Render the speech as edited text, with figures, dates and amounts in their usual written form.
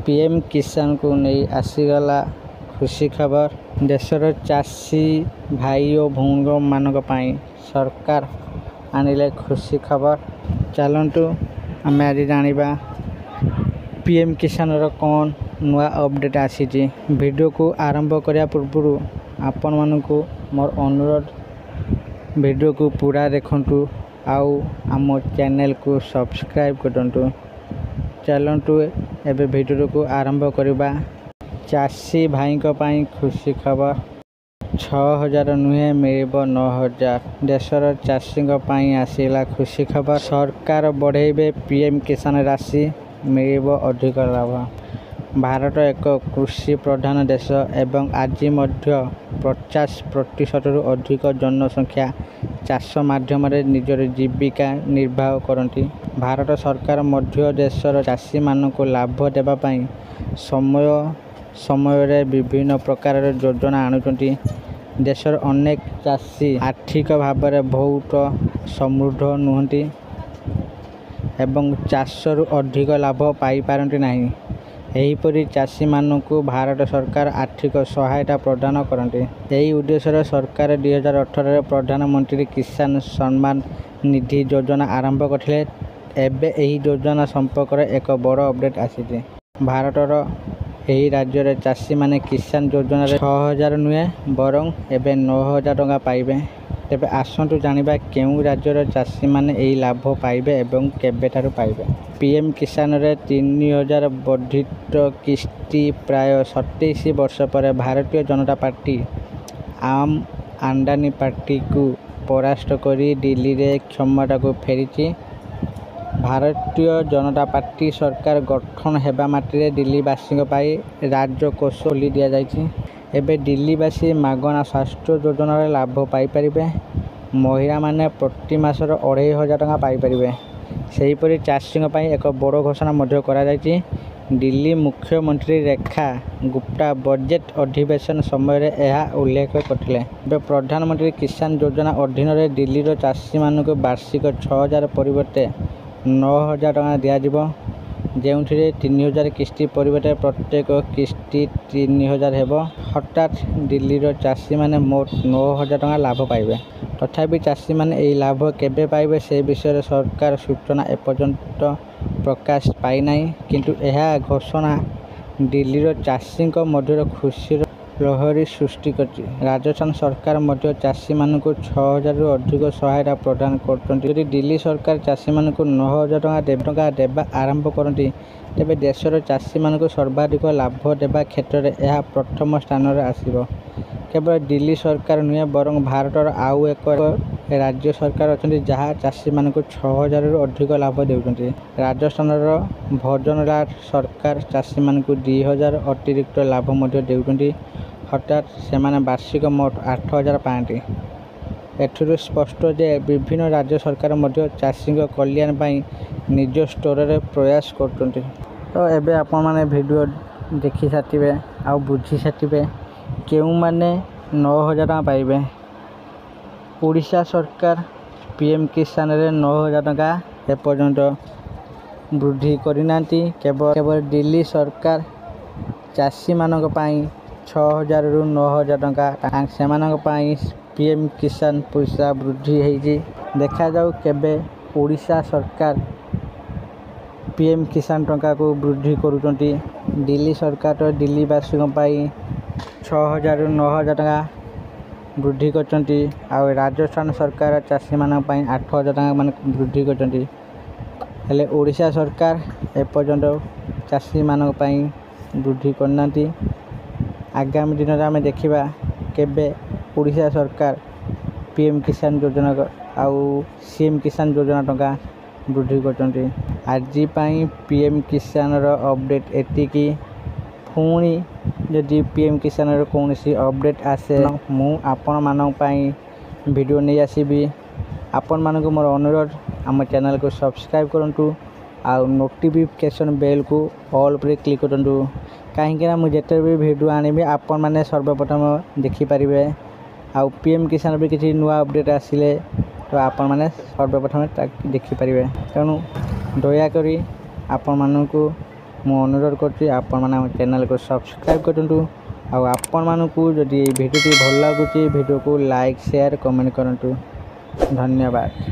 PM किसान को नहीं आसीगला खुशी खबर। देशर चाषी भाई और भौण मानक पाई सरकार आनिले खुशी खबर। चलतु आम आज जानिबा पीएम किसान कौन नुआ अपडेट आसी। वीडियो को आरंभ करने पूर्व आपण मानकु मोर अनुरोध वीडियो को पूरा देखंतु आउ आम चैनल को सब्सक्राइब करंतु। चलतु एबे वीडियो को आरंभ करवा। चाषी भाई पाई खुशी खबर। 6000 नुहे मिल 9000। देशर चाषी आसला खुशी खबर। सरकार बढ़ेबे पीएम किसान राशि मिल अधिक लाभ। भारत एक कृषि प्रधान देश एवं आज 50% अधिक जनसंख्या चाष माध्यम निजर जीविका निर्वाह करती। भारत सरकार मध्य देशर चाषी मानक लाभ देवाई समय समय विभिन्न प्रकार योजना आणुचंती। देशर अनेक चाषी आर्थिक भाव में बहुत समृद्ध नुहति एवं चाषरु अधिक लाभ पाई पारंती नहीं। एहीपरि चाषी मानकु भारत सरकार आर्थिक सहायता प्रदान करते। यही उद्देश्य सरकार 2018 प्रधानमंत्री किसान सम्मान निधि योजना आरंभ करथिले। एबे एही योजना संपर्क में एक बड़ अपडेट आसी। भारतर यही राज्य चाषी माने किसान योजना 6000 नुहे बरं एबे 9000 टंका पाइबे। तेबे आसंतु जानिबा केउ राज्यर चाषी माने एही लाभ पाइबे एवं केबेठारु पाइबे। पीएम किसान रे 3000 वर्धित किस्ती प्राय 27 वर्ष पर भारतीय जनता पार्टी आम आदमी पार्टी को परास्त करी दिल्ली रे क्षमता को फेरी। भारतीय जनता पार्टी सरकार गठन हेबा माटे दिल्लीवासी राजकोष खोली दि जाइए। एबे दिल्लीवासी मागना स्वास्थ्य योजना लाभ पाइपर। महिला माने प्रति मासर 2500 टंका पाइपर। सेहीपरि चाषी एक बड़ घोषणा करा जाइए। दिल्ली मुख्यमंत्री रेखा गुप्ता बजेट अधिवेशन समय यह उल्लेख करते। प्रधानमंत्री किसान योजना अधीन दिल्लीर चाषी मानक वार्षिक 6000 परिवर्ते 9000 टंका दिज्व। जो 3000 किस्ती परिवर्ते प्रत्येक किस्ती 3000 हेब। हठात दिल्लीर चाषी माने मोट 9000 टंका लाभ पाइबे। तथापि चाषी माने एही लाभ केबे पाइबे से विषय सरकार सूचना एपर्यंत प्रकाश पाई नहीं। किंतु यह घोषणा दिल्लीर चाषी मध्य खुशी लहरी सृष्टि करछि। राजस्थान सरकार मध्य चाषी मानक 6000 रु अधिक सहायता प्रदान करछन्ति। यदि दिल्ली सरकार चाषी मानक 9000 टंका देबा आरंभ करती तेबे देशर चाषी मानक सर्वाधिक लाभ देबा क्षेत्र में यह प्रथम स्थान रे आसीबो। केवल दिल्ली सरकार नुहे बरं भारतर आउ एक राज्य सरकार अच्छा जहाँ चाषी मानक 6000 रु अधिक लाभ देउछन्ति। राजस्थान भजनलाल सरकार चाषी मानक 2000 अतिरिक्त लाभ मध्य देउछन्ति। हठात से वार्षिक मोट 8000 पाती। एठुरु स्पष्ट जे विभिन्न राज्य सरकार मध्य चाषी कल्याण पाई निज स्टोर रे प्रयास करछन्ति। तो एबे आपण माने वीडियो देखि साथिबे आ बुझी साथिबे केउ माने 9000 टंका पाइबे। ओडिशा सरकार पीएम किसान रे 9000 टंका एपर्यंत वृद्धि करिनांती। केवल दिल्ली सरकार चाषी मानक पाई 6000 रु 9000 टंका सेमानक पाई पीएम किसान पैसा वृद्धि होइछि। देखा जाऊ केबे ओडिशा सरकार पीएम किसान टंका को वृद्धि करुचंती। दिल्ली सरकार तो दिल्लीवासी पाई 6000 रु 9000 टंका वृद्धि करचंती। आ राजस्थान सरकार चाषी मानक पाई 8000 टंका मान वृद्धि करचंती। हेले ओडिशा सरकार एपर्यंत चाषी मानक पाई वृद्धि करनांती। आगामी दिन में आम देखा केबे ओडिशा सरकार पीएम किसान योजना आउ सीएम किसान योजना टंका वृद्धि करचंती। आज पीएम किसान अपडेट एतिकी। पुणी जदि पीएम किसान कौन सी अपडेट आसे मु आपण मानक पाई वीडियो नहीं आसीबी। आपण मानक मोर अनुरोध आम चैनल को सब्सक्राइब करंतु आउ नोटिफिकेशन बेल को ऑल पर क्लिक करंतु। कहीं मुझे भी वीडियो आनिबे आपण माने सर्वप्रथम देखि पारिबे। आउ पीएम किसान भी किसी नुआ अपडेट आसिले तो आपण माने सर्वप्रथम देखि पारिबे। तेणु दयाकोरी आपण मानकु ମୁଁ ଅନୁରୋଧ କରୁଛି ଆପଣମାନେ ଆମ ଚ୍ୟାନେଲକୁ ସବସ୍କ୍ରାଇବ୍ କରନ୍ତୁ। ଆଉ ଆପଣମାନଙ୍କୁ ଯଦି ଏହି ଭିଡ଼ିଓଟି ଭଲ ଲାଗୁଛି ଭିଡ଼ିଓକୁ ଲାଇକ୍ ସେୟାର କମେଣ୍ଟ କରନ୍ତୁ। ଧନ୍ୟବାଦ।